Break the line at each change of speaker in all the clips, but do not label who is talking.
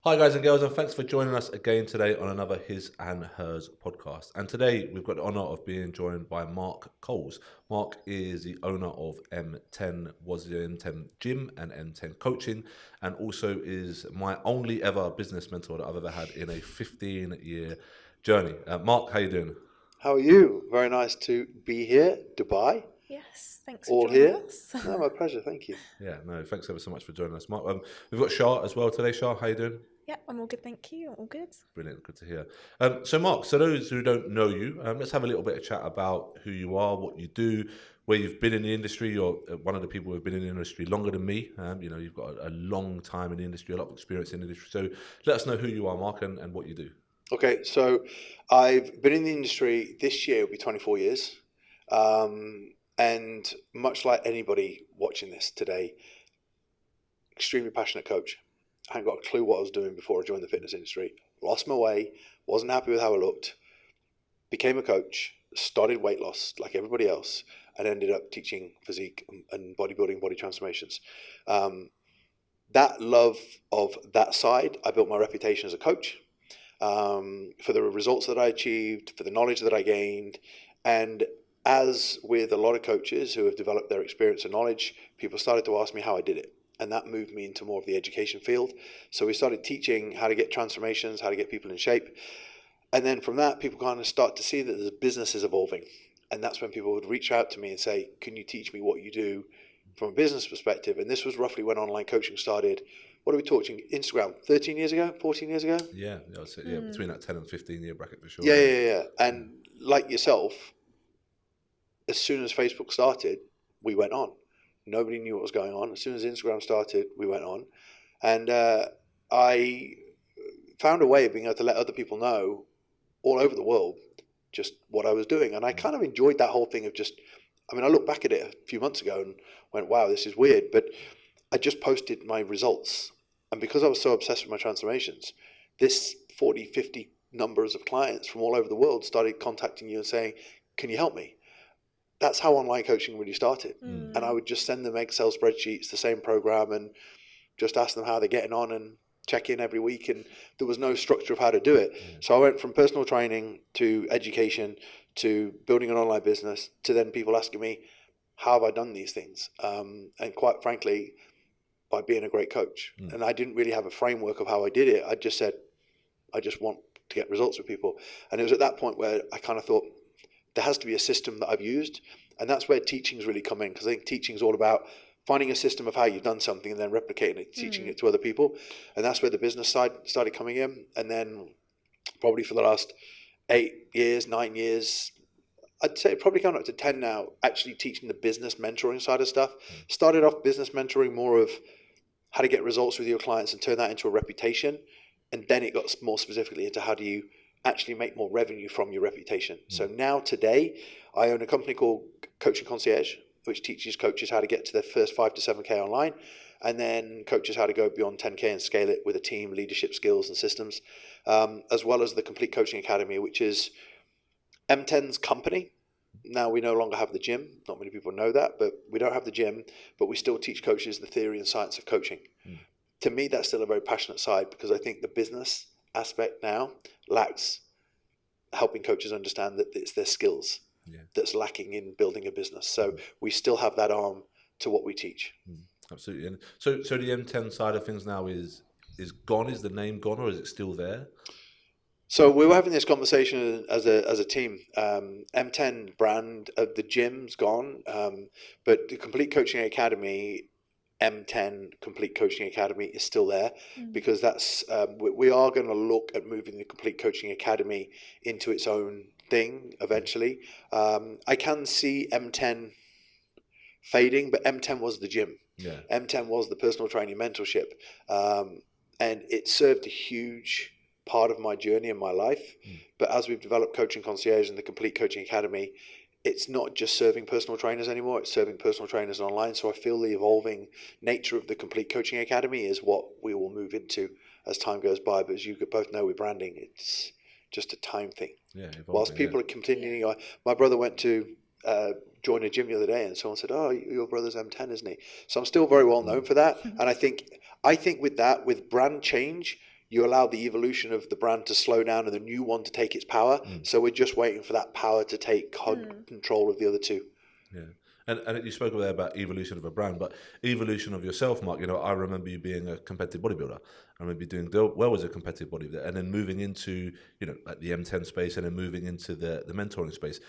Hi, guys and girls, and thanks for joining us again today on another His and Hers podcast. And today we've got the honour of being joined by Mark Coles. Mark is the owner of M10, was the M10 Gym and M10 Coaching, and also is my only ever business mentor that I've ever had in a 15-year journey. Mark, how you doing?
How are you? Very nice to be here. Dubai,
Yes, thanks for
all
joining
here.
us.
No, my pleasure. Thank you.
Yeah, no, thanks ever so much for joining us, Mark. We've got Shah as well today. Shah, how you doing?
Yeah, I'm all good, thank you. All good.
Brilliant, good to hear. So, Mark, so those who don't know you, let's have a little bit of chat about who you are, what you do, where you've been in the industry. You're one of the people who've been in the industry longer than me. You've got a long time in the industry, a lot of experience in the industry. So, let us know who you are, Mark, and what you do.
Okay, so I've been in the industry this year, will be 24 years. And much like anybody watching this today, extremely passionate coach. I hadn't got a clue what I was doing before I joined the fitness industry. Lost my way, wasn't happy with how I looked, became a coach, started weight loss like everybody else, and ended up teaching physique and bodybuilding, body transformations. That love of that side, I built my reputation as a coach, for the results that I achieved, for the knowledge that I gained. And as with a lot of coaches who have developed their experience and knowledge, people started to ask me how I did it. And that moved me into more of the education field. So we started teaching how to get transformations, how to get people in shape. And then from that, people kind of start to see that the business is evolving. And that's when people would reach out to me and say, can you teach me what you do from a business perspective? And this was roughly when online coaching started. What are we talking? Instagram, 13 years ago, 14 years ago?
Yeah, I would say, yeah, between that 10 and 15-year bracket for sure.
Yeah. And like yourself, as soon as Facebook started, we went on. Nobody knew what was going on. As soon as Instagram started, we went on. And I found a way of being able to let other people know all over the world just what I was doing. And I kind of enjoyed that whole thing of I look back at it a few months ago and went, wow, this is weird. But I just posted my results. And because I was so obsessed with my transformations, this 40, 50 numbers of clients from all over the world started contacting you and saying, can you help me? That's how online coaching really started. And I would just send them Excel spreadsheets, the same program, and just ask them how they're getting on and check in every week. And there was no structure of how to do it. So I went from personal training to education to building an online business to then people asking me, how have I done these things? And quite frankly, by being a great coach. And I didn't really have a framework of how I did it. I just said, I just want to get results with people. And it was at that point where I kind of thought, there has to be a system that I've used. And that's where teaching's really come in, because I think teaching is all about finding a system of how you've done something and then replicating it, teaching it to other people. And that's where the business side started coming in. And then probably for the last 8 years, 9 years, I'd say probably coming up to 10 now, actually teaching the business mentoring side of stuff. Started off business mentoring more of how to get results with your clients and turn that into a reputation. And then it got more specifically into how do you actually make more revenue from your reputation. So now today, I own a company called Concierge, which teaches coaches how to get to their first 5 to 7K online, and then coaches how to go beyond 10K and scale it with a team, leadership skills and systems, as well as the Complete Coaching Academy, which is M10's company. Now we no longer have the gym. Not many people know that, but we don't have the gym, but we still teach coaches the theory and science of coaching. To me, that's still a very passionate side, because I think the business aspect now lacks helping coaches understand that it's their skills that's lacking in building a business. So we still have that arm to what we teach.
Absolutely. And so the M10 side of things now is gone. Is the name gone, or is it still there?
So we were having this conversation as a team. M10 brand of the gym's gone, but the Complete Coaching Academy, M10 Complete Coaching Academy, is still there, because that's we are going to look at moving the Complete Coaching Academy into its own thing eventually. I can see M10 fading, but M10 was the gym.
Yeah.
M10 was the personal training mentorship, and it served a huge part of my journey in my life. But as we've developed Coaching Concierge and the Complete Coaching Academy, it's not just serving personal trainers anymore, it's serving personal trainers online. So I feel the evolving nature of the Complete Coaching Academy is what we will move into as time goes by. But as you both know with branding, it's just a time thing.
Yeah, evolving,
whilst people are continuing, my brother went to join a gym the other day, and someone said, oh, your brother's M10, isn't he? So I'm still very well known for that. And I think with that, with brand change, you allow the evolution of the brand to slow down and the new one to take its power. So we're just waiting for that power to take control of the other two.
Yeah. And you spoke there about evolution of a brand, but evolution of yourself, Mark. I remember you being a competitive bodybuilder. I remember you doing well as a competitive bodybuilder, and then moving into like the M10 space, and then moving into the mentoring space.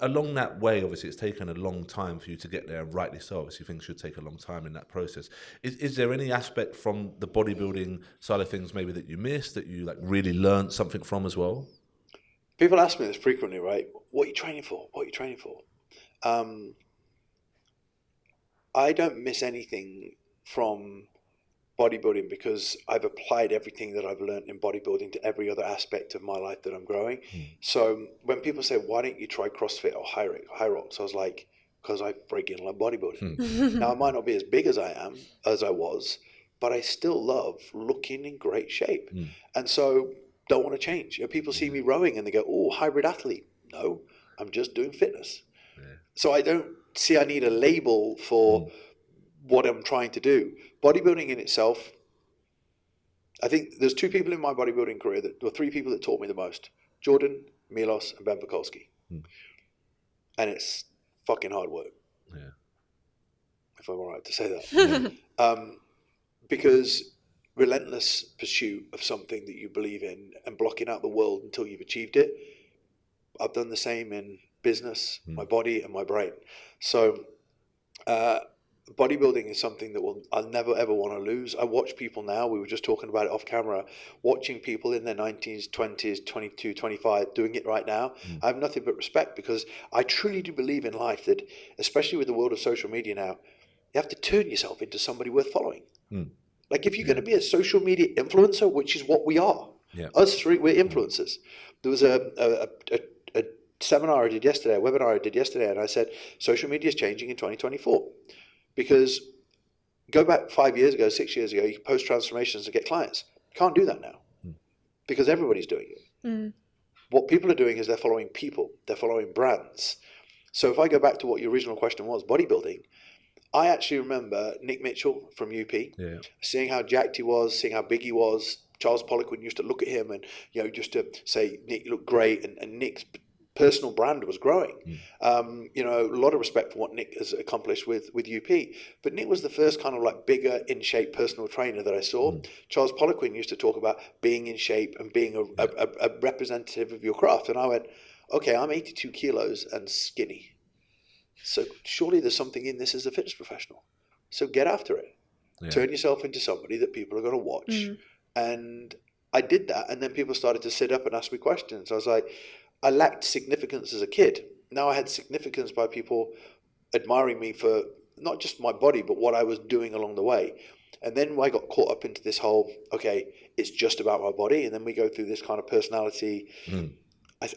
Along that way, obviously, it's taken a long time for you to get there, and rightly so. Obviously, things should take a long time in that process. Is there any aspect from the bodybuilding side of things maybe that you missed, that you like really learned something from as well?
People ask me this frequently, right? What are you training for? What are you training for? I don't miss anything from bodybuilding because I've applied everything that I've learned in bodybuilding to every other aspect of my life that I'm growing. So when people say, why don't you try CrossFit or High Rocks? I was like, because I freaking love bodybuilding. Now, I might not be as big as I was, but I still love looking in great shape. And so don't want to change. People see me rowing and they go, oh, hybrid athlete. No, I'm just doing fitness. So I don't see I need a label for what I'm trying to do. Bodybuilding in itself, I think there's two people in my bodybuilding career or three people that taught me the most: Jordan, Milos, and Ben Pekulski. And it's fucking hard work. Yeah. If I'm all right to say that. Because relentless pursuit of something that you believe in and blocking out the world until you've achieved it. I've done the same in business, my body and my brain. So bodybuilding is something that I'll never ever want to lose. I watch people now, we were just talking about it off camera, watching people in their 90s, 20s, 22, 25 doing it right now. I have nothing but respect because I truly do believe in life that, especially with the world of social media now, you have to turn yourself into somebody worth following. Like if you're going to be a social media influencer, which is what we are, us three, we're influencers. There was a seminar I did yesterday, a webinar I did yesterday, and I said, social media is changing in 2024. Because go back 5 years ago, 6 years ago, you could post transformations and get clients. You can't do that now because everybody's doing it. What people are doing is they're following people, they're following brands. So if I go back to what your original question was, bodybuilding, I actually remember Nick Mitchell from UP, seeing how jacked he was, seeing how big he was. Charles Poliquin used to look at him and, just to say, Nick, you look great. And Nick's personal brand was growing. A lot of respect for what Nick has accomplished with UP. But Nick was the first kind of like bigger, in shape personal trainer that I saw. Charles Poliquin used to talk about being in shape and being a representative of your craft. And I went, okay, I'm 82 kilos and skinny. So surely there's something in this as a fitness professional. So get after it. Turn yourself into somebody that people are going to watch. And I did that. And then people started to sit up and ask me questions. I was like, I lacked significance as a kid. Now I had significance by people admiring me for not just my body, but what I was doing along the way. And then I got caught up into this whole, okay, it's just about my body. And then we go through this kind of personality.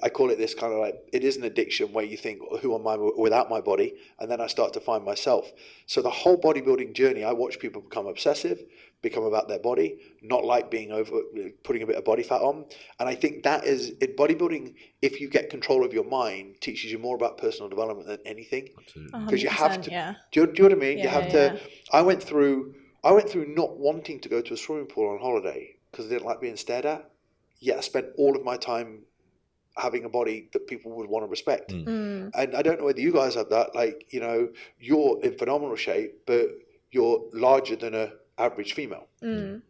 I call it this kind of like, it is an addiction where you think, who am I without my body? And then I start to find myself. So the whole bodybuilding journey, I watch people become obsessive, become about their body, not like being putting a bit of body fat on. And I think that is, in bodybuilding, if you get control of your mind, teaches you more about personal development than anything. Because you have to, do you know what I mean? You have to, I went through not wanting to go to a swimming pool on holiday because I didn't like being stared at. Yet I spent all of my time having a body that people would want to respect. And I don't know whether you guys have that, like, you're in phenomenal shape, but you're larger than a average female.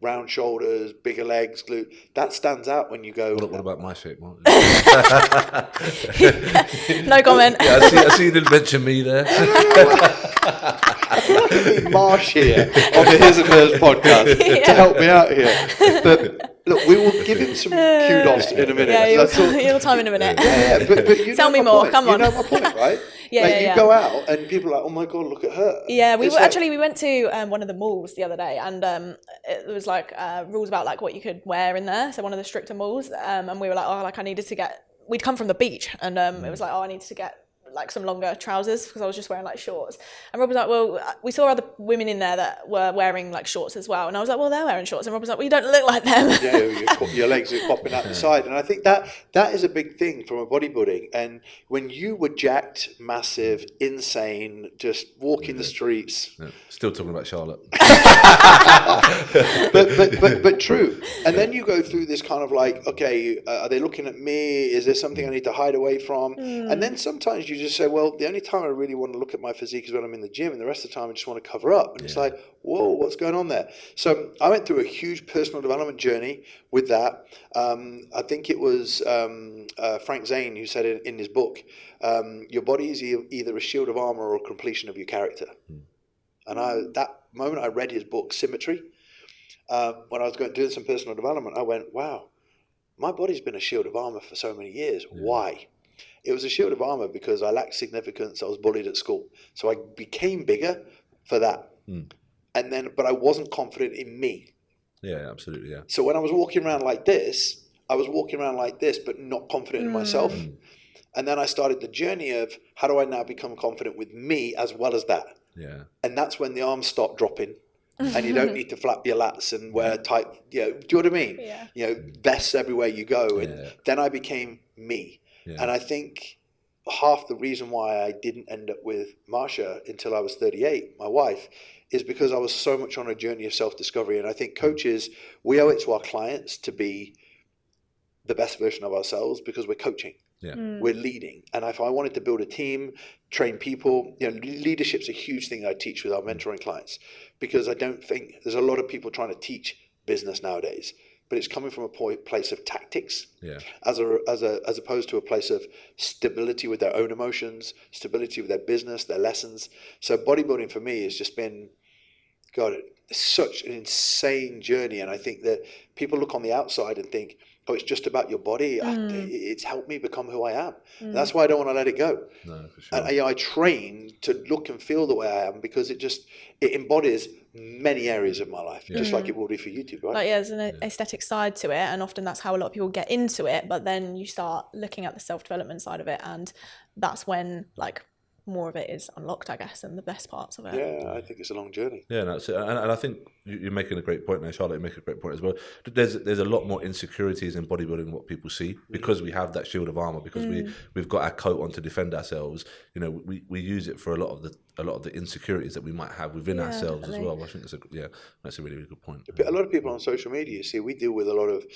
Round shoulders, bigger legs, glute. That stands out when you go.
What about my shape, Mark?
No comment.
I see you didn't mention me there.
I feel like I need Marsh here on the His and Hers podcast to help me out here. But look, we will give him some kudos in a minute.
Yeah, you'll time in a minute.
But you
tell me more.
Point.
Come on.
You know my point, right? You go out and people are like, oh my God, look at her.
Yeah, we went to one of the malls the other day, and it was like rules about like what you could wear in there. So one of the stricter malls, and we were like, I needed to get. We'd come from the beach, and it was like, I needed to get like some longer trousers because I was just wearing like shorts. And Rob was like, well, we saw other women in there that were wearing like shorts as well. And I was like, well, they're wearing shorts. And Rob was like, well, you don't look like them.
your legs are popping out the side. And I think that is a big thing from a bodybuilding. And when you were jacked, massive, insane, just walking the streets.
Yeah. Still talking about Charlotte.
but true. And then you go through this kind of like, okay, are they looking at me? Is there something I need to hide away from? And then sometimes you just say, well, the only time I really want to look at my physique is when I'm in the gym, and the rest of the time I just want to cover up. And it's like, whoa, what's going on there? So I went through a huge personal development journey with that. I think it was Frank Zane who said in his book, your body is either a shield of armor or a completion of your character. And that moment I read his book, Symmetry, when I was doing some personal development, I went, wow, my body's been a shield of armor for so many years. Why? It was a shield of armor because I lacked significance. I was bullied at school. So I became bigger for that. And then, but I wasn't confident in me.
Yeah, absolutely, yeah.
So when I was walking around like this, I was walking around like this, but not confident in myself. And then I started the journey of how do I now become confident with me as well as that?
Yeah.
And that's when the arms start dropping. And you don't need to flap your lats and wear tight, do you know what I mean?
Yeah.
Vests everywhere you go. And then I became me. Yeah. And I think half the reason why I didn't end up with Marsha until I was 38, my wife, is because I was so much on a journey of self-discovery. And I think coaches, we owe it to our clients to be the best version of ourselves because we're coaching.
Yeah.
We're leading. And if I wanted to build a team, train people, leadership's a huge thing I teach with our mentoring clients, because I don't think there's a lot of people trying to teach business nowadays, but it's coming from a place of tactics, as opposed to a place of stability with their own emotions, stability with their business, their lessons. So bodybuilding for me has just been, God, it's such an insane journey. And I think that people look on the outside and think, oh, it's just about your body. It's helped me become who I am. That's why I don't want to let it go.
No, for sure.
And I train to look and feel the way I am because it embodies many areas of my life, just like it will do for you too, right?
Like, there's an aesthetic side to it, and often that's how a lot of people get into it. But then you start looking at the self-development side of it, and that's when more of it is unlocked, I guess, and the best parts of it.
Yeah, I think it's a long journey.
Yeah, no, and I think you're making a great point there, Charlotte. You make a great point as well. There's a lot more insecurities in bodybuilding than what people see because we have that shield of armor, because we've got our coat on to defend ourselves. We use it for a lot of the insecurities that we might have within ourselves as well. I think that's a really, really good point.
A lot of people on social media, you see, we deal with a lot of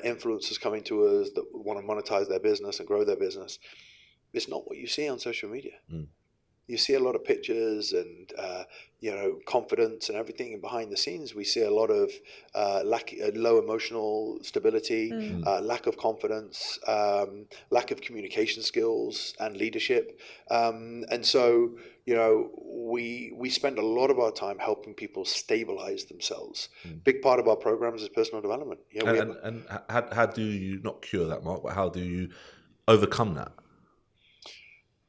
influencers coming to us that want to monetize their business and grow their business. It's not what you see on social media. You see a lot of pictures and confidence and everything, and behind the scenes we see a lot of low emotional stability, lack of confidence, lack of communication skills and leadership, and so we spend a lot of our time helping people stabilize themselves. Big part of our programs is personal development.
And how do you not cure that, Mark, but how do you overcome that?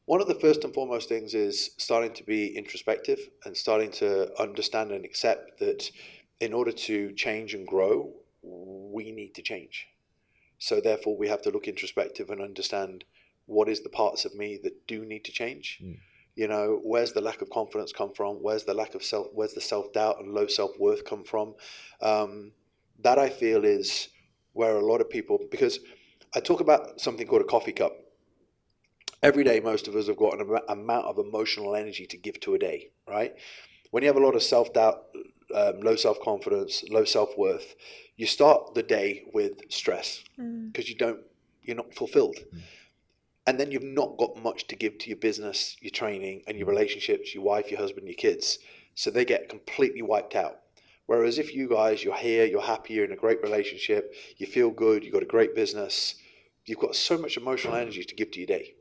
One of the first and foremost things is starting to be introspective and starting to understand and accept that in order to change and grow, we need to change. So therefore, we have to look introspective and understand what is the parts of me that do need to change. Where's the lack of confidence come from? Where's the self-doubt and low self-worth come from? That I feel is where a lot of people, because I talk about something called a coffee cup. Every day, most of us have got an amount of emotional energy to give to a day, right? When you have a lot of self-doubt, low self-confidence, low self-worth, you start the day with stress because you're not fulfilled. And then you've not got much to give to your business, your training, and your relationships, your wife, your husband, your kids. So they get completely wiped out. Whereas if you guys, you're here, you're happy, you're in a great relationship, you feel good, you've got a great business, you've got so much emotional energy to give to your day.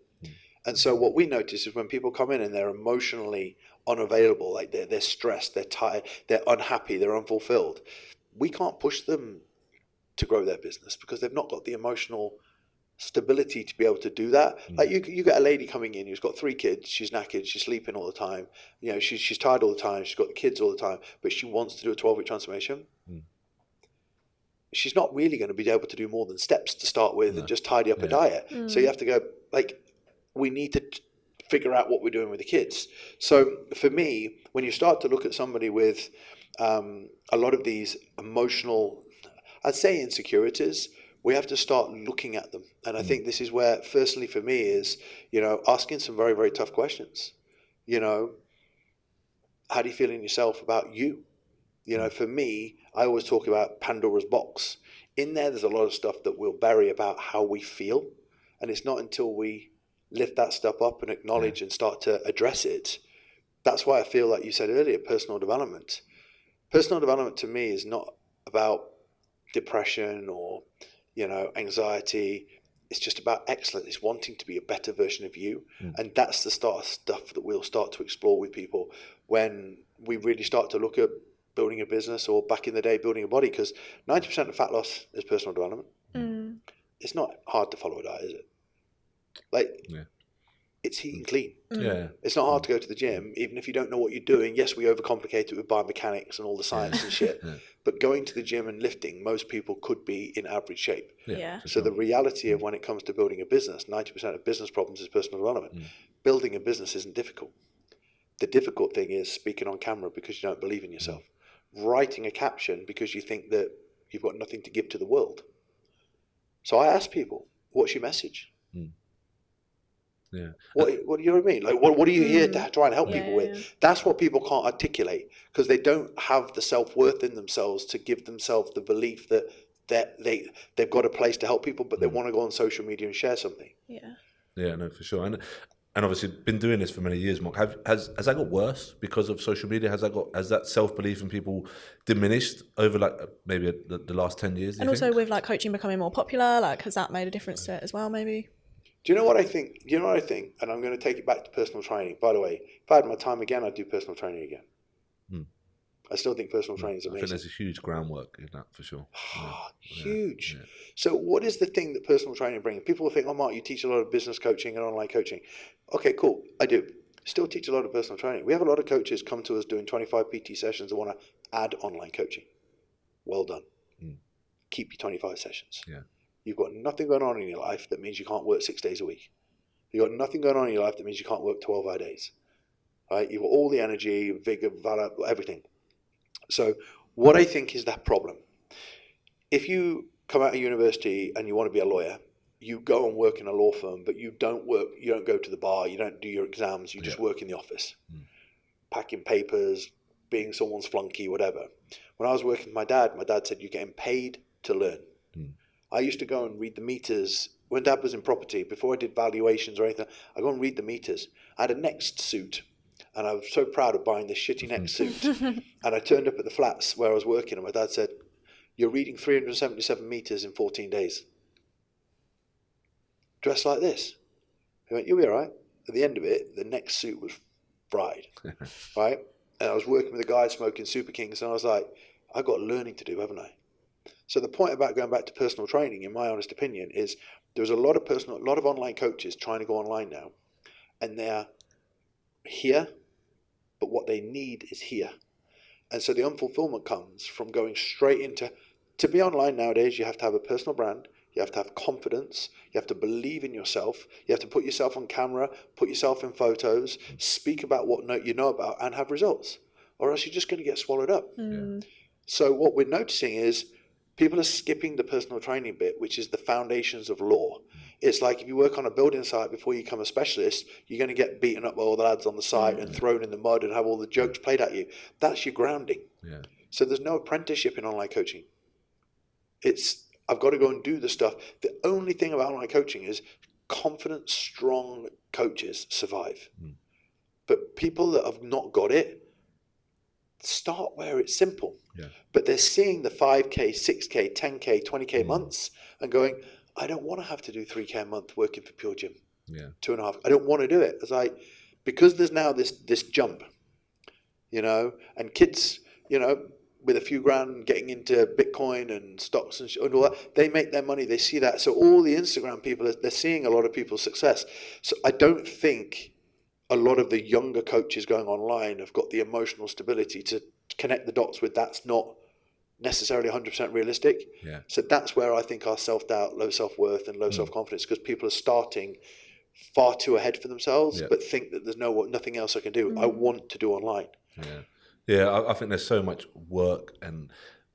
And so what we notice is when people come in and they're emotionally unavailable, like they're stressed, they're tired, they're unhappy, they're unfulfilled, we can't push them to grow their business because they've not got the emotional stability to be able to do that. Like you get a lady coming in who's got 3 kids, she's knackered, she's sleeping all the time, she's tired all the time, she's got the kids all the time, but she wants to do a 12-week transformation. She's not really going to be able to do more than steps to start with and just tidy up a diet. So you have to go, we need to figure out what we're doing with the kids. So for me, when you start to look at somebody with a lot of these emotional, I'd say insecurities, we have to start looking at them. And I think this is where, firstly, for me is, asking some very, very tough questions. How do you feel in yourself about you? For me, I always talk about Pandora's box. In there's a lot of stuff that we'll bury about how we feel. And it's not until we lift that stuff up and acknowledge and start to address it. That's why I feel, like you said earlier, personal development. Personal development to me is not about depression or, anxiety. It's just about excellence. It's wanting to be a better version of you. And that's the start of stuff that we'll start to explore with people when we really start to look at building a business, or back in the day, building a body, because 90% of fat loss is personal development. It's not hard to follow a diet, is it? It's eating clean. It's not hard to go to the gym, even if you don't know what you're doing. Yes, we overcomplicate it with biomechanics and all the science and shit. But going to the gym and lifting, most people could be in average shape. So the reality of when it comes to building a business, 90% of business problems is personal development. Building a business isn't difficult. The difficult thing is speaking on camera because you don't believe in yourself. Writing a caption because you think that you've got nothing to give to the world. So I ask people, what's your message? What do you know what I mean? Like, what are you here to try and help people with? That's what people can't articulate, because they don't have the self-worth in themselves to give themselves the belief that they've got a place to help people, but they want to go on social media and share something.
Yeah, no, for sure. And obviously been doing this for many years, Mark. Has that got worse because of social media? Has that self-belief in people diminished over like maybe the last 10 years?
And also with like coaching becoming more popular, like has that made a difference to it as well, maybe?
Do you know what I think? And I'm going to take it back to personal training. By the way, if I had my time again, I'd do personal training again. I still think personal training is amazing.
I think there's a huge groundwork in that for sure.
Huge. So what is the thing that personal training brings? People will think, oh, Mark, you teach a lot of business coaching and online coaching. Okay, cool. I do. Still teach a lot of personal training. We have a lot of coaches come to us doing 25 PT sessions that want to add online coaching. Well done. Keep your 25 sessions. You've got nothing going on in your life that means you can't work 6 days a week. You've got nothing going on in your life that means you can't work 12-hour days. Right? You've got all the energy, vigor, valor, everything. So what I think is that problem. If you come out of university and you want to be a lawyer, you go and work in a law firm, but you don't go to the bar, you don't do your exams, you just work in the office, packing papers, being someone's flunky, whatever. When I was working with my dad said, you're getting paid to learn. I used to go and read the meters. When Dad was in property, before I did valuations or anything, I go and read the meters. I had a Next suit, and I was so proud of buying this shitty Next suit. And I turned up at the flats where I was working, and my dad said, you're reading 377 meters in 14 days. Dressed like this. He went, you'll be all right. At the end of it, the Next suit was fried, right? And I was working with a guy smoking Super Kings, and I was like, I've got learning to do, haven't I? So the point about going back to personal training, in my honest opinion, is there's a lot of online coaches trying to go online now, and they're here, but what they need is here. And so the unfulfillment comes from going straight into, to be online nowadays, you have to have a personal brand, you have to have confidence, you have to believe in yourself, you have to put yourself on camera, put yourself in photos, speak about what you know about, and have results, or else you're just going to get swallowed up. So what we're noticing is people are skipping the personal training bit, which is the foundations of law. It's like if you work on a building site before you become a specialist, you're going to get beaten up by all the lads on the site and thrown in the mud and have all the jokes played at you. That's your grounding. So there's no apprenticeship in online coaching. I've got to go and do the stuff. The only thing about online coaching is confident, strong coaches survive. But people that have not got it, start where it's simple. But they're seeing the 5K, 6K, 10K, 20K months and going, I don't want to have to do 3K a month working for Pure Gym. 2.5. I don't want to do it. It's like, because there's now this jump, and kids, with a few grand getting into Bitcoin and stocks and all that, they make their money, they see that. So all the Instagram people, they're seeing a lot of people's success. So I don't think a lot of the younger coaches going online have got the emotional stability to connect the dots with that's not necessarily 100% realistic. So that's where I think our self-doubt, low self-worth and low self-confidence, because people are starting far too ahead for themselves, but think that there's nothing else I can do. I want to do online.
I think there's so much work and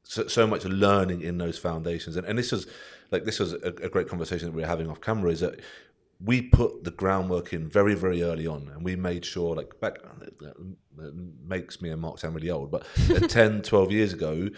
so much learning in those foundations. And this was a great conversation that we were having off camera, is that we put the groundwork in very, very early on, and we made sure, like, back, it makes me and Mark sound really old, but 10, 12 years ago,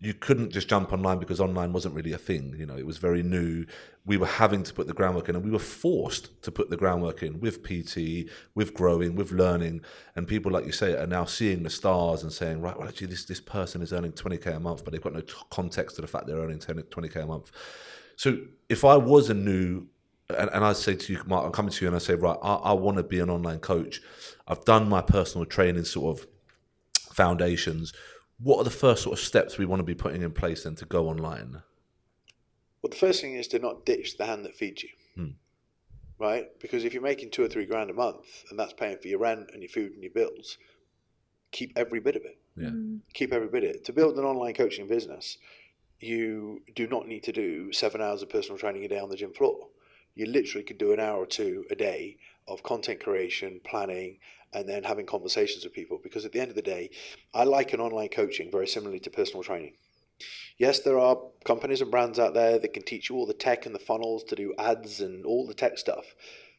you couldn't just jump online because online wasn't really a thing. You know, it was very new. We were having to put the groundwork in, and we were forced to put the groundwork in with PT, with growing, with learning. And people, like you say, are now seeing the stars and saying, right, well, actually, this person is earning 20K a month, but they've got no context to the fact they're earning 20K a month. So if I was a new, and I say to you, Mark, I'm coming to you and I say, right, I want to be an online coach. I've done my personal training sort of foundations. What are the first sort of steps we want to be putting in place then to go online?
Well, the first thing is to not ditch the hand that feeds you, right? Because if you're making $2 or $3 grand a month and that's paying for your rent and your food and your bills, keep every bit of it.
Yeah.
Keep every bit of it. To build an online coaching business, you do not need to do 7 hours of personal training a day on the gym floor. You literally could do an hour or two a day of content creation, planning, and then having conversations with people. Because at the end of the day, I liken online coaching very similarly to personal training. Yes, there are companies and brands out there that can teach you all the tech and the funnels to do ads and all the tech stuff.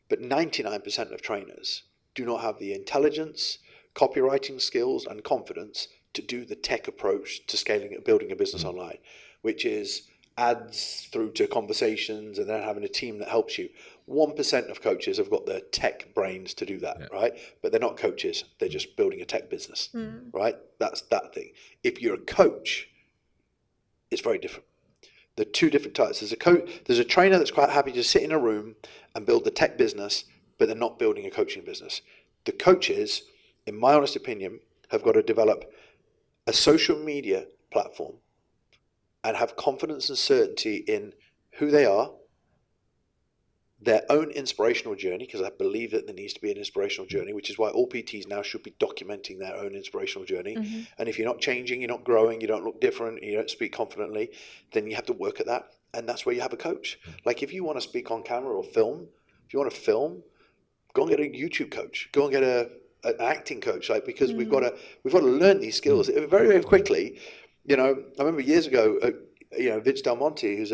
But 99% of trainers do not have the intelligence, copywriting skills, and confidence to do the tech approach to scaling and building a business online, which is ads through to conversations and then having a team that helps you. 1% of coaches have got the tech brains to do that, right? But they're not coaches. They're just building a tech business, right? That's that thing. If you're a coach, it's very different. There are two different types. There's a trainer that's quite happy to sit in a room and build the tech business, but they're not building a coaching business. The coaches, in my honest opinion, have got to develop a social media platform and have confidence and certainty in who they are, their own inspirational journey, because I believe that there needs to be an inspirational journey, which is why all PTs now should be documenting their own inspirational journey. And if you're not changing, you're not growing, you don't look different, you don't speak confidently, then you have to work at that. And that's where you have a coach. Like if you want to speak on camera or film, if you want to film, go and get a YouTube coach, go and get an acting coach, like, because we've got to learn these skills very, very quickly. You know, I remember years ago, Vince Del Monte, who's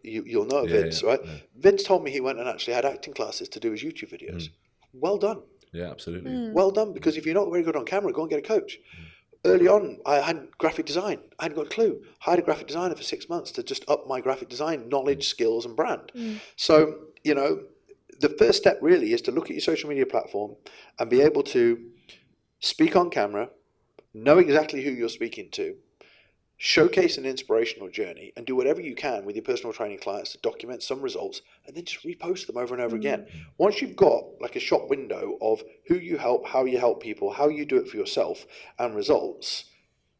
you'll know Vince, right? Yeah. Vince told me he went and actually had acting classes to do his YouTube videos. Well done.
Yeah, absolutely.
Well done, because if you're not very good on camera, go and get a coach. Early on, I had graphic design. I hadn't got a clue. I hired a graphic designer for 6 months to just up my graphic design knowledge, skills, and brand. So, you know, the first step really is to look at your social media platform and be able to speak on camera, know exactly who you're speaking to, showcase an inspirational journey, and do whatever you can with your personal training clients to document some results and then just repost them over and over again. Once you've got like a shop window of who you help, how you help people, how you do it for yourself, and results,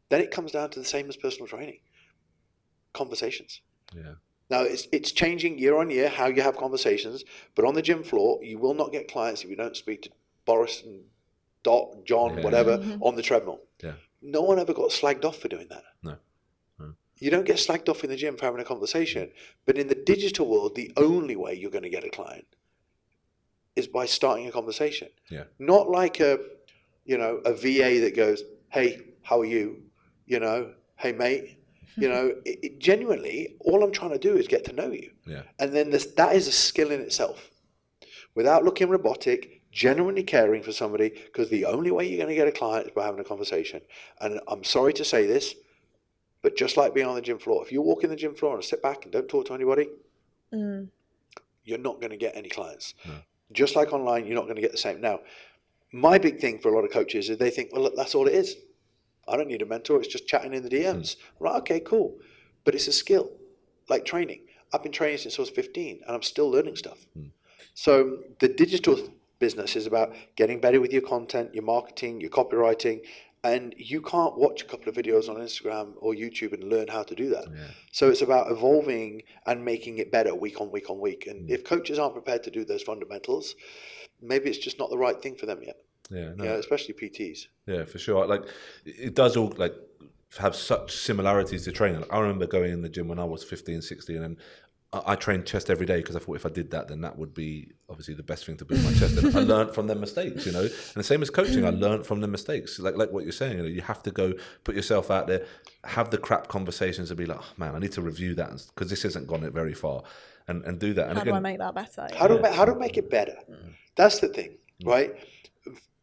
then it comes down to the same as personal training. Conversations.
Yeah.
Now, it's changing year on year how you have conversations, but on the gym floor, you will not get clients if you don't speak to Boris and Dot, John, whatever, on the treadmill.
Yeah.
No one ever got slagged off for doing that.
No.
You don't get slagged off in the gym for having a conversation. But in the digital world, the only way you're going to get a client is by starting a conversation.
Yeah.
Not like a VA that goes, "Hey, how are you? You know, hey mate." You know, genuinely, all I'm trying to do is get to know you.
Yeah.
And then that is a skill in itself. Without looking robotic, genuinely caring for somebody, because the only way you're going to get a client is by having a conversation. And I'm sorry to say this, but just like being on the gym floor, if you walk in the gym floor and sit back and don't talk to anybody, you're not going to get any clients. No. Just like online, you're not going to get the same. Now, my big thing for a lot of coaches is they think, well, look, that's all it is. I don't need a mentor. It's just chatting in the DMs. Right, okay, cool. But it's a skill, like training. I've been training since I was 15, and I'm still learning stuff. So the digital business is about getting better with your content, your marketing, your copywriting, and you can't watch a couple of videos on Instagram or YouTube and learn how to do that. Yeah. So it's about evolving and making it better week on week on week. And if coaches aren't prepared to do those fundamentals, maybe it's just not the right thing for them yet.
Yeah, no.
Yeah, especially PTs.
Yeah, for sure. Like it does all like have such similarities to training. I remember going in the gym when I was 15, 16, and I trained chest every day because I thought if I did that, then that would be obviously the best thing to build my chest. And I learned from their mistakes, you know. And the same as coaching, I learned from the mistakes. Like what you're saying, you know, you have to go put yourself out there, have the crap conversations, and be like, oh, man, I need to review that because this hasn't gone it very far, and do that. And
How do I make that better?
How do I make it better? That's the thing, right?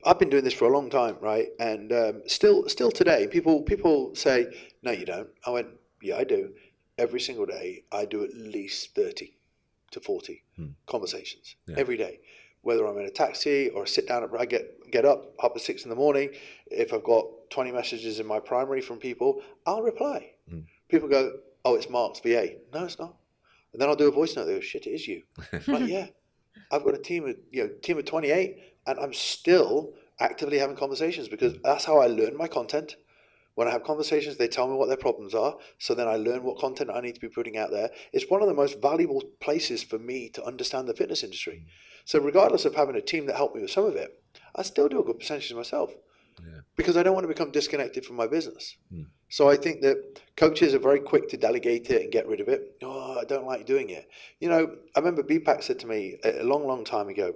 I've been doing this for a long time, right? And still today, people say, no, you don't. I went, yeah, I do. Every single day, I do at least 30 to 40 conversations every day. Whether I'm in a taxi or I sit down, I get up at 6 in the morning. If I've got 20 messages in my primary from people, I'll reply. People go, oh, it's Mark's VA. No, it's not. And then I'll do a voice note. They go, shit, it is you. I'm like, yeah. I've got a team of 28, and I'm still actively having conversations because that's how I learn my content. When I have conversations, they tell me what their problems are. So then I learn what content I need to be putting out there. It's one of the most valuable places for me to understand the fitness industry. So regardless of having a team that helped me with some of it, I still do a good percentage myself because I don't want to become disconnected from my business. So I think that coaches are very quick to delegate it and get rid of it. Oh, I don't like doing it. You know, I remember BPAC said to me a long, long time ago,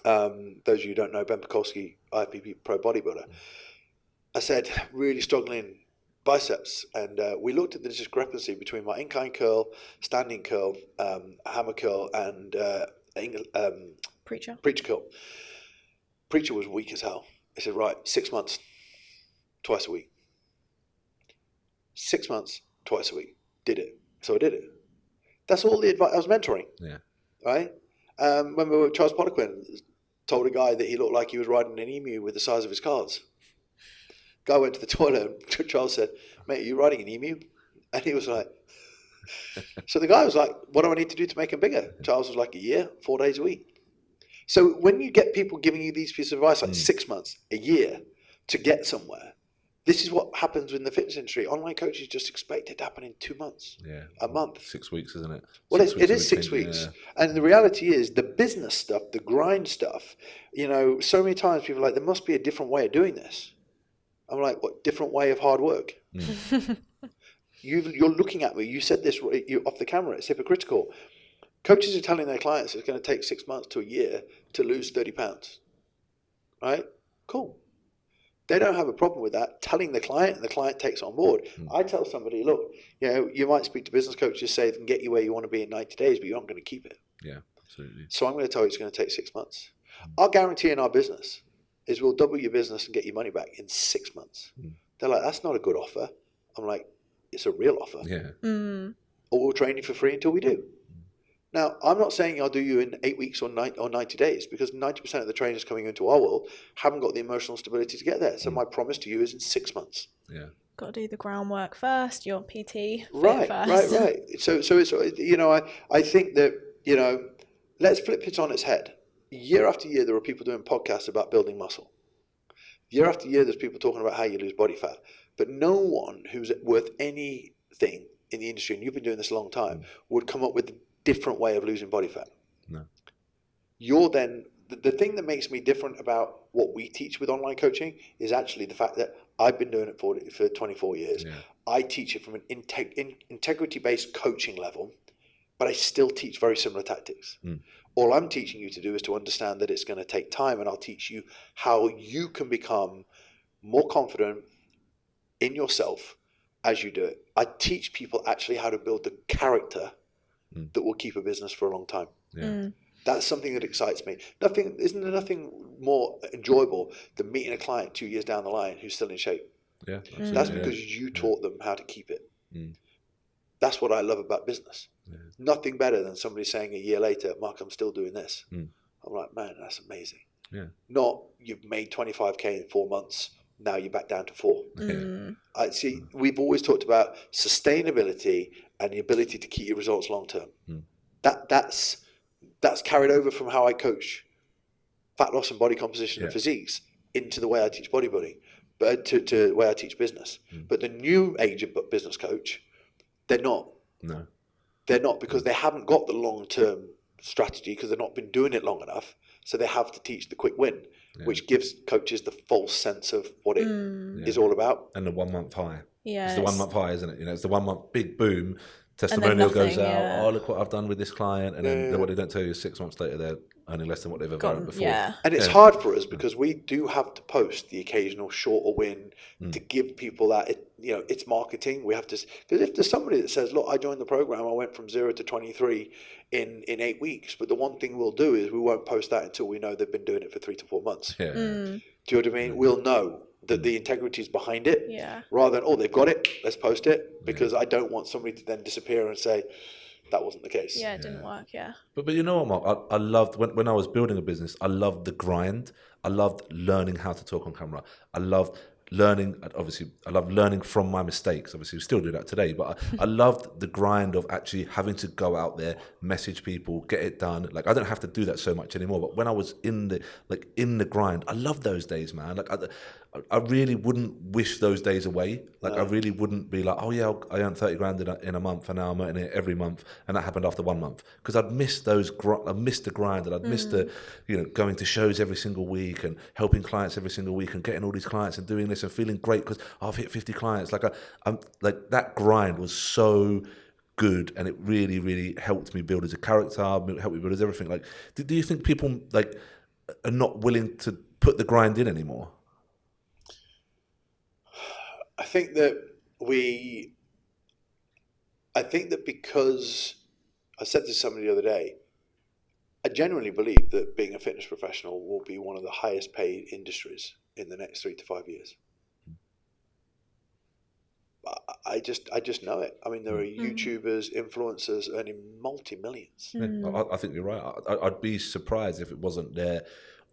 those of you who don't know, Ben Pekulski, IFBB Pro Bodybuilder, I said, really struggling biceps. And we looked at the discrepancy between my incline curl, standing curl, hammer curl, and
Preacher
curl. Preacher was weak as hell. I said, right, 6 months, twice a week. 6 months, twice a week. Did it. So I did it. That's all the advice. I was mentoring. Yeah. Right? When we were with Charles Poliquin, told a guy that he looked like he was riding an emu with the size of his cards. Guy went to the toilet and Charles said, mate, are you riding an emu? And he was like, so the guy was like, what do I need to do to make him bigger? Charles was like, a year, 4 days a week. So when you get people giving you these pieces of advice, like 6 months, a year to get somewhere, this is what happens in the fitness industry. Online coaches just expect it to happen in 2 months, a month.
6 weeks, isn't it?
Well, it is 6 weeks. Yeah. And the reality is the business stuff, the grind stuff, you know, so many times people are like, there must be a different way of doing this. I'm like, what, different way of hard work? You're looking at me. You said this off the camera. It's hypocritical. Coaches are telling their clients it's going to take 6 months to a year to lose 30 pounds. Right? Cool. They don't have a problem with that. Telling the client, and the client takes it on board. I tell somebody, look, you know, you might speak to business coaches, say they can get you where you want to be in 90 days, but you're not going to keep it.
Yeah, absolutely.
So I'm going to tell you it's going to take 6 months. Our guarantee in our business is we'll double your business and get your money back in 6 months. They're like, that's not a good offer. I'm like, it's a real offer. Yeah. Or we'll train you for free until we do. Now, I'm not saying I'll do you in 8 weeks or 90 days because 90% of the trainers coming into our world haven't got the emotional stability to get there. So my promise to you is in 6 months. Yeah.
Got to do the groundwork first, your PT
right,
first.
Right. So it's, you know, I think that, you know, let's flip it on its head. Year after year, there are people doing podcasts about building muscle. Year after year, there's people talking about how you lose body fat. But no one who's worth anything in the industry, and you've been doing this a long time, would come up with a different way of losing body fat. No. You're then, the thing that makes me different about what we teach with online coaching is actually the fact that I've been doing it for 24 years. Yeah. I teach it from an integrity-based coaching level, but I still teach very similar tactics. All I'm teaching you to do is to understand that it's going to take time, and I'll teach you how you can become more confident in yourself as you do it. I teach people actually how to build the character that will keep a business for a long time. Yeah. That's something that excites me. Isn't there nothing more enjoyable than meeting a client 2 years down the line who's still in shape? Yeah, absolutely. That's because you taught them how to keep it. That's what I love about business. Yeah. Nothing better than somebody saying a year later, Mark, I'm still doing this. I'm like, man, that's amazing. Yeah. Not you've made 25K in 4 months, now you're back down to 4. I see. We've always talked about sustainability and the ability to keep your results long term. That's carried over from how I coach fat loss and body composition and physiques into the way I teach bodybuilding, but to the way I teach business. But the new age of business coach, they're not. No. They're not, because they haven't got the long-term strategy because they've not been doing it long enough. So they have to teach the quick win, which gives coaches the false sense of what it is all about.
And the 1 month high.
Yeah.
It's the 1 month high, isn't it? You know, it's the 1 month big boom. testimonial goes
nothing,
out.
yeah.
Oh, look what I've done with this client, and then
Yeah.
what they don't tell you is 6 months later they're earning less than what they've ever earned before.
Yeah.
And it's
Yeah.
hard for us because we do have to post the occasional shorter win to give people that, it's marketing. We have to, because if there's somebody that says, look, I joined the program, I went from 0 to 23 in 8 weeks, but the one thing we'll do is we won't post that until we know they've been doing it for 3 to 4 months.
Yeah.
Do you know what I mean? We'll know that the integrity is behind it,
Yeah.
rather than, oh, they've got it, let's post it, because I don't want somebody to then disappear and say, that wasn't the case.
Yeah, it didn't work, yeah.
But you know what, Mark? I loved when I was building a business. I loved the grind. I loved learning how to talk on camera. I loved learning. Obviously, I love learning from my mistakes. Obviously, we still do that today. But I loved the grind of actually having to go out there, message people, get it done. Like I don't have to do that so much anymore. But when I was in the grind, I love those days, man. Like I really wouldn't wish those days away. Like I really wouldn't be like, oh yeah, I earned 30 grand in a month, and now I'm earning it every month, and that happened after 1 month, because I'd missed I missed the grind, and I'd missed the, going to shows every single week and helping clients every single week and getting all these clients and doing this and feeling great because I've hit 50 clients. Like I'm like that grind was so good, and it really, really helped me build as a character, helped me build as everything. Like, do you think people like are not willing to put the grind in anymore?
I think that because I said to somebody the other day, I genuinely believe that being a fitness professional will be one of the highest paid industries in the next 3 to 5 years. I just know it. I mean, there are YouTubers, influencers earning multi-millions.
Yeah, I think you're right. I'd be surprised if it wasn't there.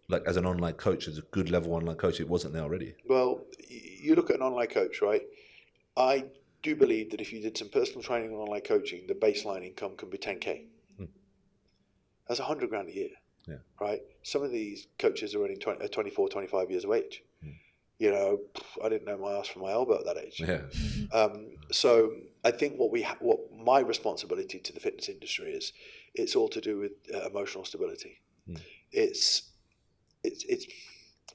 Like as an online coach, as a good level online coach, it wasn't there already.
Well, you look at an online coach, right? I do believe that if you did some personal training and online coaching, the baseline income can be 10K. That's 100 grand a year, right? Some of these coaches are earning 24, 25 years of age. I didn't know my ass from my elbow at that age.
Yeah.
So I think what my responsibility to the fitness industry is, it's all to do with emotional stability. It's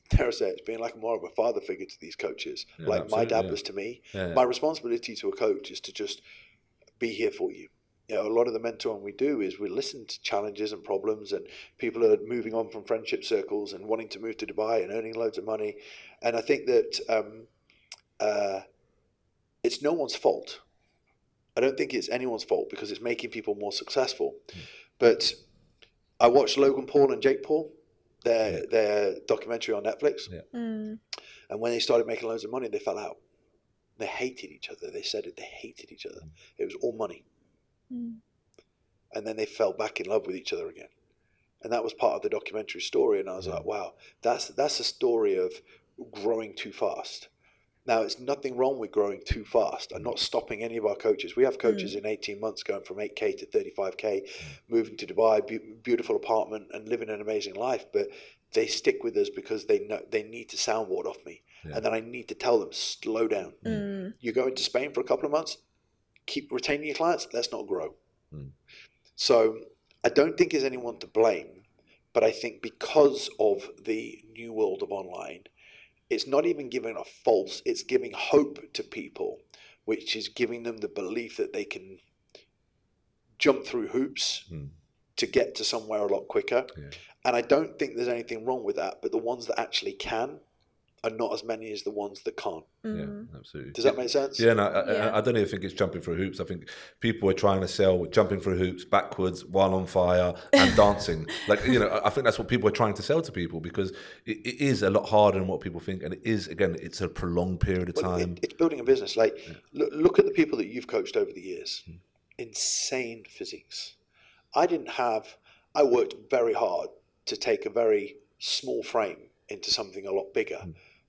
dare I say, it's being like more of a father figure to these coaches, like my dad was to me. My responsibility to a coach is to just be here for you. A lot of the mentoring we do is we listen to challenges and problems, and people are moving on from friendship circles and wanting to move to Dubai and earning loads of money. And I think that it's no one's fault. I don't think it's anyone's fault because it's making people more successful. But I watched Logan Paul and Jake Paul, their documentary on Netflix. And when they started making loads of money, they fell out. They hated each other. They said it. They hated each other. It was all money. And then they fell back in love with each other again. And that was part of the documentary story. And I was like, wow, that's a story of growing too fast. Now, it's nothing wrong with growing too fast. I'm not stopping any of our coaches. We have coaches in 18 months going from 8K to 35K, moving to Dubai, beautiful apartment, and living an amazing life. But they stick with us because they know they need to soundboard off me. And then I need to tell them, slow down. You're going to Spain for a couple of months, keep retaining your clients, let's not grow. So I don't think there's anyone to blame, but I think because of the new world of online, it's not even giving a false, it's giving hope to people, which is giving them the belief that they can jump through hoops to get to somewhere a lot quicker. And I don't think there's anything wrong with that, but the ones that actually can are not as many as the ones that can't.
Yeah, absolutely.
Does that make sense?
Yeah, no, I don't even think it's jumping through hoops. I think people are trying to sell jumping through hoops backwards while on fire and dancing. Like, I think that's what people are trying to sell to people, because it is a lot harder than what people think. And it is, again, it's a prolonged period of time.
It's building a business. Like, look at the people that you've coached over the years. Insane physiques. I worked very hard to take a very small frame into something a lot bigger.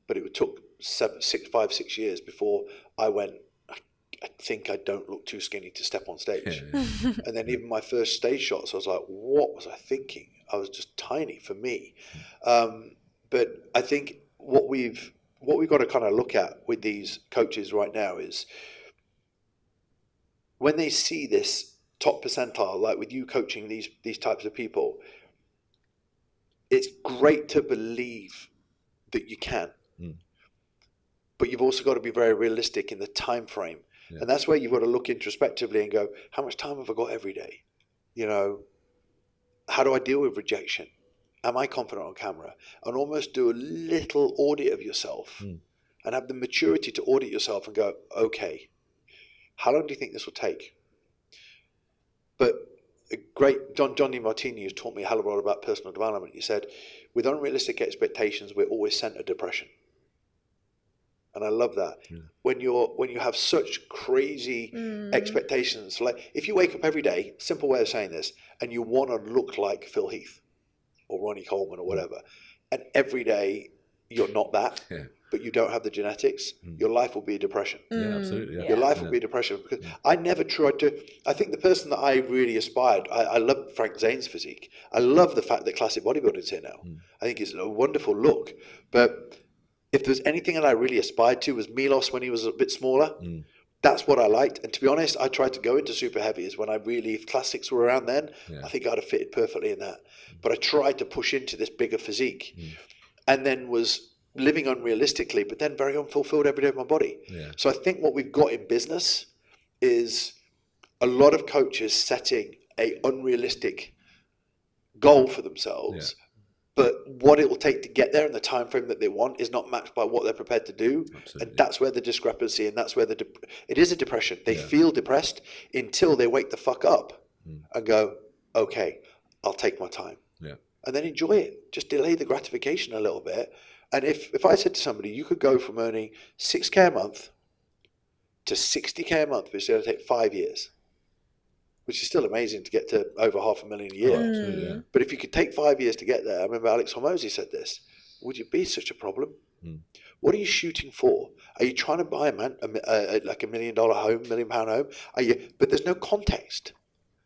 But it took 5, 6 years before I went, I think I don't look too skinny to step on stage. And then even my first stage shots, I was like, what was I thinking? I was just tiny for me. But I think what we've got to kind of look at with these coaches right now is when they see this top percentile, like with you coaching these types of people, it's great to believe that you can. But you've also got to be very realistic in the time frame. And that's where you've got to look introspectively and go, how much time have I got every day? You know, how do I deal with rejection? Am I confident on camera? And almost do a little audit of yourself and have the maturity to audit yourself and go, okay, how long do you think this will take? But a great John DeMartini has taught me a hell of a lot about personal development. He said, with unrealistic expectations, we're always sent a depression. And I love that. When you have such crazy expectations, like if you wake up every day, simple way of saying this, and you want to look like Phil Heath or Ronnie Coleman or whatever, and every day you're not that, but you don't have the genetics, your life will be a depression.
Yeah, absolutely. Yeah.
Your life will be a depression, because I never tried to. I think the person that I really aspired, I love Frank Zane's physique. I love the fact that classic bodybuilding's here now. I think it's a wonderful look. But if there's anything that I really aspired to was Milos when he was a bit smaller. That's what I liked. And to be honest, I tried to go into super heavies when I really, if classics were around then, I think I'd have fitted perfectly in that. But I tried to push into this bigger physique and then was living unrealistically, but then very unfulfilled every day of my body. So I think what we've got in business is a lot of coaches setting a unrealistic goal for themselves, but what it will take to get there and the time frame that they want is not matched by what they're prepared to do. And that's where the discrepancy, and that's where it is a depression. They feel depressed until they wake the fuck up and go, okay, I'll take my time. And then enjoy it. Just delay the gratification a little bit. And if I said to somebody, you could go from earning 6K a month to 60K a month, but it's going to take 5 years, which is still amazing to get to over $500,000 a year. But if you could take 5 years to get there, I remember Alex Hormozy said this, would it be such a problem? What are you shooting for? Are you trying to buy like $1 million home, £1 million home? Are you? But there's no context.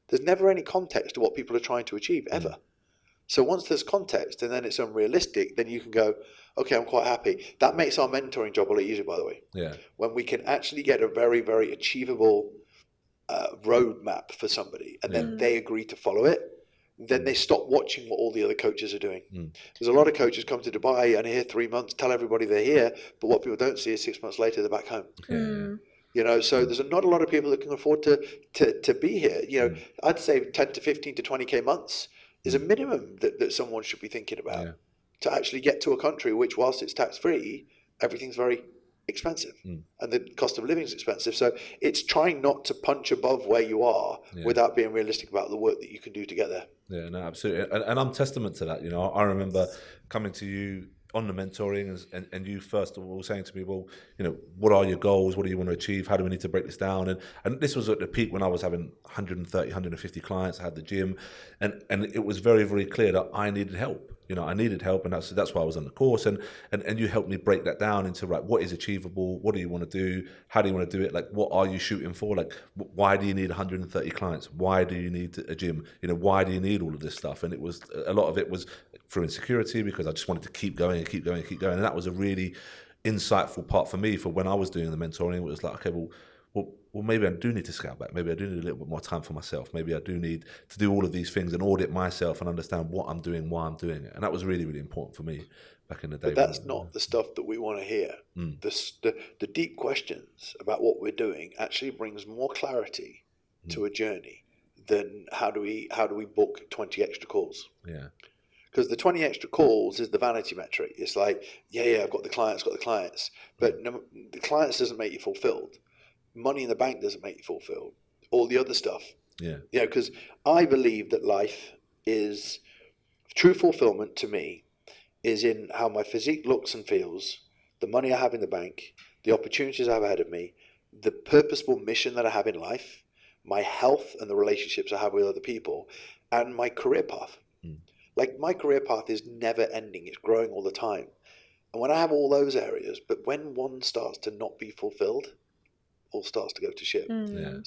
There's never any context to what people are trying to achieve, ever. So once there's context and then it's unrealistic, then you can go, okay, I'm quite happy. That makes our mentoring job a lot easier, by the way. When we can actually get a very, very achievable roadmap for somebody, and then they agree to follow it, then they stop watching what all the other coaches are doing. There's a lot of coaches come to Dubai and here 3 months, tell everybody they're here, but what people don't see is 6 months later they're back home. You know, so there's not a lot of people that can afford to be here. You know, I'd say 10 to 15 to 20K months is a minimum that someone should be thinking about to actually get to a country which, whilst it's tax-free, everything's very expensive and the cost of living is expensive. So it's trying not to punch above where you are without being realistic about the work that you can do to get there.
Yeah, no, absolutely. And I'm testament to that. You know, I remember coming to you on the mentoring and you first of all saying to me, well, you know, what are your goals? What do you want to achieve? How do we need to break this down? And this was at the peak when I was having 130, 150 clients. I had the gym and it was very, very clear that I needed help. You know, I needed help, and that's why I was on the course. And you helped me break that down into, right, what is achievable? What do you want to do? How do you want to do it? Like, what are you shooting for? Like, why do you need 130 clients? Why do you need a gym? You know, why do you need all of this stuff? And it was, a lot of it was through insecurity, because I just wanted to keep going and keep going and keep going. And that was a really insightful part for me for when I was doing the mentoring. It was like, okay, well, maybe I do need to scale back. Maybe I do need a little bit more time for myself. Maybe I do need to do all of these things and audit myself and understand what I'm doing, why I'm doing it. And that was really, really important for me back in the day.
But that's not the stuff that we want to hear. The deep questions about what we're doing actually brings more clarity to a journey than how do we book 20 extra calls. Because the 20 extra calls is the vanity metric. It's like, yeah, I've got the clients. But no, the clients doesn't make you fulfilled. Money in the bank doesn't make you fulfilled. All the other stuff. You know, because I believe that life is, true fulfillment to me is in how my physique looks and feels, the money I have in the bank, the opportunities I have ahead of me, the purposeful mission that I have in life, my health and the relationships I have with other people, and my career path. Like, my career path is never ending. It's growing all the time. And when I have all those areas, but when one starts to not be fulfilled, all starts to go to shit.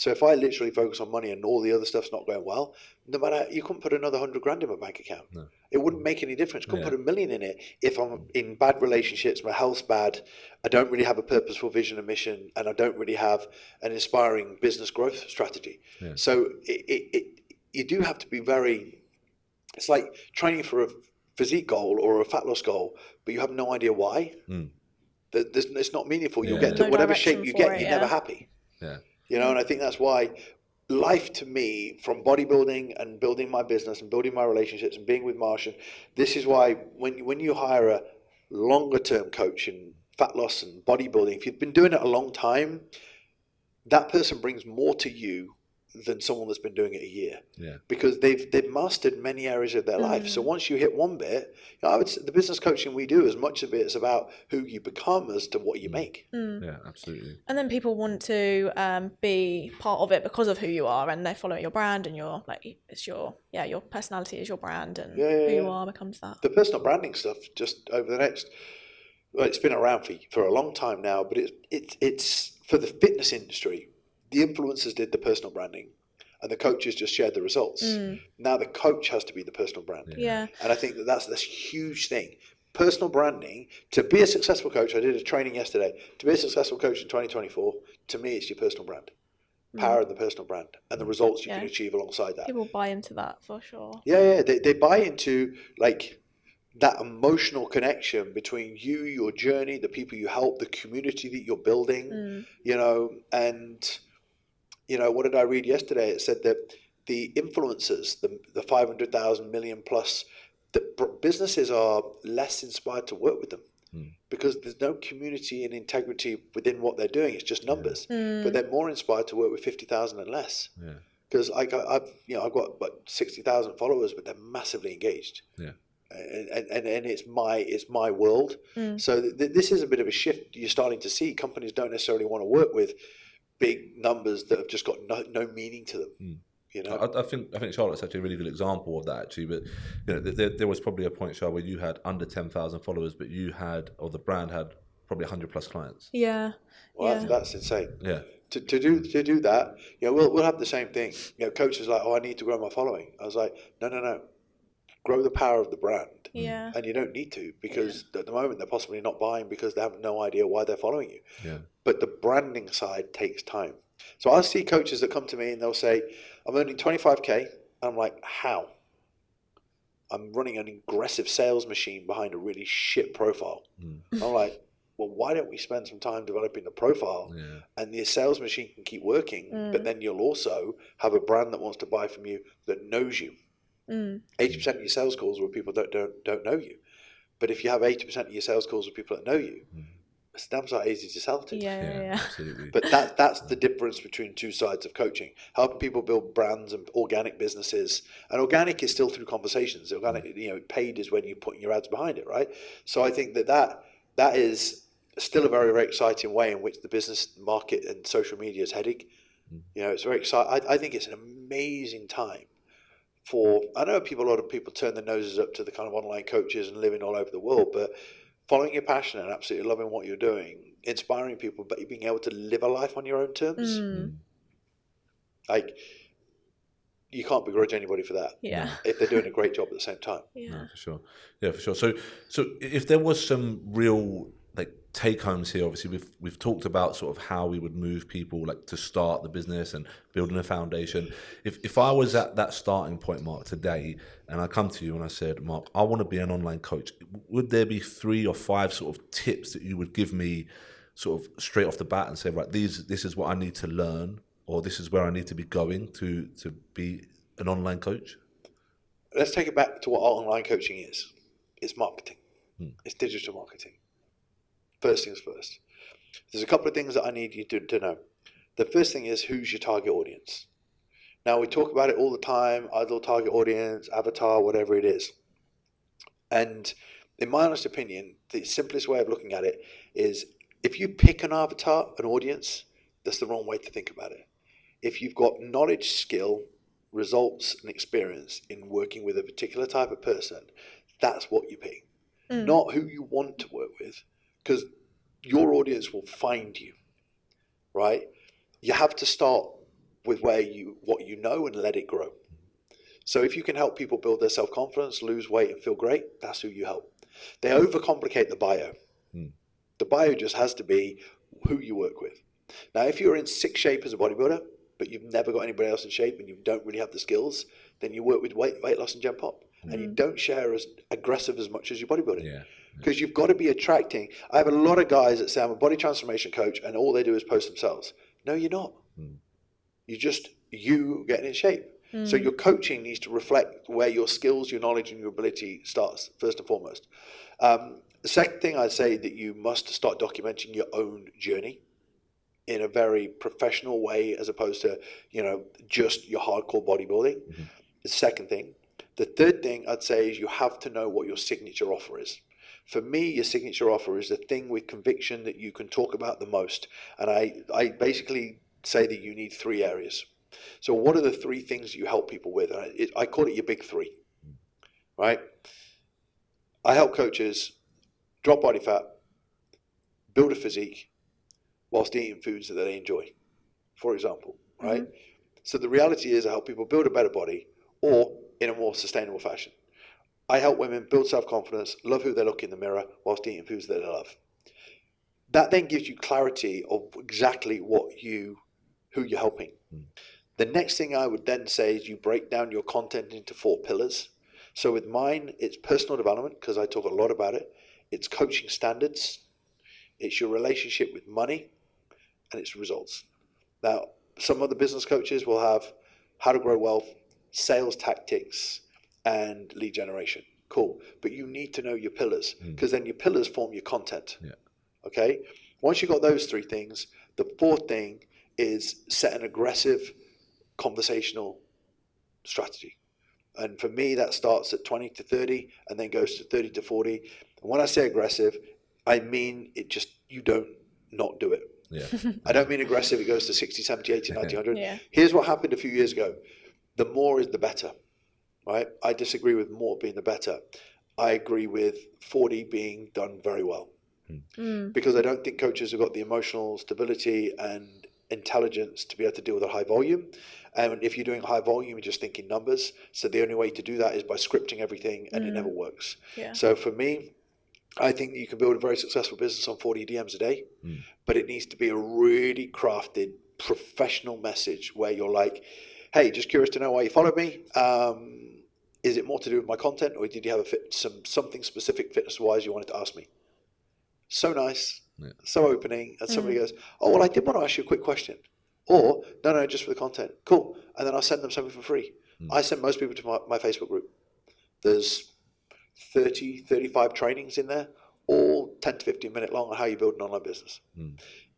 So if I literally focus on money and all the other stuff's not going well, no matter, you couldn't put another 100 grand in my bank account. It wouldn't make any difference. Couldn't put $1 million in it if I'm in bad relationships, my health's bad, I don't really have a purposeful vision and mission, and I don't really have an inspiring business growth strategy. So you do have to be very. It's like training for a physique goal or a fat loss goal, but you have no idea why. It's not meaningful. You'll get to whatever shape you get, you're never happy. You know, and I think that's why life to me, from bodybuilding and building my business and building my relationships and being with Martian, this is why when you hire a longer term coach in fat loss and bodybuilding, if you've been doing it a long time, that person brings more to you than someone that's been doing it a year.
Yeah.
Because they've mastered many areas of their life. So once you hit one bit, I would say the business coaching we do, as much of it is about who you become as to what you make.
Yeah, absolutely.
And then people want to be part of it because of who you are, and they follow your brand, and your your personality is your brand, and who you are becomes that.
The personal branding stuff, just over the next, well, it's been around for a long time now, but it's for the fitness industry. The influencers did the personal branding, and the coaches just shared the results. Now the coach has to be the personal brand.
Yeah.
And I think that's this huge thing. Personal branding, to be a successful coach, I did a training yesterday, to be a successful coach in 2024, to me, it's your personal brand. Power of the personal brand and the results you can achieve alongside that.
People buy into that for sure.
Yeah, they buy into like that emotional connection between you, your journey, the people you help, the community that you're building, you know, and... You know, what did I read yesterday? It said that the influencers, the 500,000 million plus, the businesses are less inspired to work with them because there's no community and integrity within what they're doing. It's just numbers, but they're more inspired to work with 50,000 and less. Because I've got about 60,000 followers, but they're massively engaged. And it's my world. So this is a bit of a shift you're starting to see. Companies don't necessarily want to work with big numbers that have just got no meaning to them. You know,
I think Charlotte's actually a really good example of that actually. But you know, there was probably a point, Charlotte, where you had under 10,000 followers, but you had, or the brand had, probably 100 plus clients.
Yeah.
Well, that's insane.
Yeah.
To do that, you know, we'll have the same thing. You know, coaches like, oh, I need to grow my following. I was like, no. Grow the power of the brand.
Yeah.
And you don't need to, because at the moment they're possibly not buying because they have no idea why they're following you.
Yeah.
But the branding side takes time. So I see coaches that come to me and they'll say, I'm earning 25K. And I'm like, how? I'm running an aggressive sales machine behind a really shit profile. I'm like, well, why don't we spend some time developing the profile and the sales machine can keep working, but then you'll also have a brand that wants to buy from you that knows you. 80% of your sales calls are with people that don't know you. But if you have 80% of your sales calls with people that know you, it's damn sight easy to sell to.
Yeah.
Absolutely.
But that's the difference between two sides of coaching. Helping people build brands and organic businesses. And organic is still through conversations. Organic, you know, paid is when you're putting your ads behind it, right? So I think that is still a very, very exciting way in which the business market and social media is heading. You know, it's very exciting. I think it's an amazing time. I know a lot of people turn their noses up to the kind of online coaches and living all over the world, but following your passion and absolutely loving what you're doing, inspiring people, but being able to live a life on your own terms, like, you can't begrudge anybody for that.
Yeah.
If they're doing a great job at the same time.
Yeah.
No, for sure. Yeah, for sure. So if there was some real like take homes here, obviously we've talked about sort of how we would move people like to start the business and building a foundation. If I was at that starting point, Mark, today, and I come to you and I said, Mark, I want to be an online coach, would there be 3 or 5 sort of tips that you would give me sort of straight off the bat and say, right, this is what I need to learn, or this is where I need to be going to be an online coach?
Let's take it back to what online coaching is. It's marketing. It's digital marketing. First things first. There's a couple of things that I need you to know. The first thing is, who's your target audience? Now, we talk about it all the time, ideal target audience, avatar, whatever it is. And in my honest opinion, the simplest way of looking at it is, if you pick an avatar, an audience, that's the wrong way to think about it. If you've got knowledge, skill, results, and experience in working with a particular type of person, that's what you pick. Not who you want to work with, because your audience will find you, right? You have to start with what you know and let it grow. So if you can help people build their self-confidence, lose weight, and feel great, that's who you help. They overcomplicate the bio. The bio just has to be who you work with. Now, if you're in sick shape as a bodybuilder, but you've never got anybody else in shape and you don't really have the skills, then you work with weight loss and gen pop. And you don't share as aggressive as much as your bodybuilding. Because you've got to be attracting. I have a lot of guys that say, I'm a body transformation coach, and all they do is post themselves. No, you're not. you getting in shape. So your coaching needs to reflect where your skills, your knowledge, and your ability starts, first and foremost. The second thing I'd say that you must start documenting your own journey in a very professional way, as opposed to, just your hardcore bodybuilding. The second thing. The third thing I'd say is you have to know what your signature offer is. For me, your signature offer is the thing with conviction that you can talk about the most. And I basically say that you need 3 areas. So what are the 3 things you help people with? And I call it your big 3, right? I help coaches drop body fat, build a physique, whilst eating foods that they enjoy, for example, right? So the reality is I help people build a better body, or in a more sustainable fashion. I help women build self-confidence, love who they look in the mirror, whilst eating foods that they love. That then gives you clarity of exactly who you're helping. The next thing I would then say is you break down your content into 4 pillars. So with mine, it's personal development, because I talk a lot about it. It's coaching standards. It's your relationship with money, and it's results. Now, some of the business coaches will have how to grow wealth, sales tactics, and lead generation. Cool. But you need to know your pillars, because then your pillars form your content. Okay? Once you've got those 3 things, the 4th thing is set an aggressive conversational strategy. And for me, that starts at 20 to 30 and then goes to 30 to 40. And when I say aggressive, I mean you don't not do it. I don't mean aggressive, it goes to 60, 70, 80, 90, 100. Here's what happened a few years ago. The more is the better, right? I disagree with more being the better. I agree with 40 being done very well. Because I don't think coaches have got the emotional stability and intelligence to be able to deal with a high volume. And if you're doing high volume, you're just thinking numbers. So the only way to do that is by scripting everything, and it never works. So for me, I think you can build a very successful business on 40 DMs a day, but it needs to be a really crafted, professional message where you're like, hey, just curious to know why you followed me. Is it more to do with my content, or did you have something specific fitness-wise you wanted to ask me? So nice, so opening, and somebody goes, oh, well, I did want to ask you a quick question. Or, no, just for the content. Cool. And then I'll send them something for free. I send most people to my Facebook group. There's 30, 35 trainings in there, all 10 to 15 minute long on how you build an online business.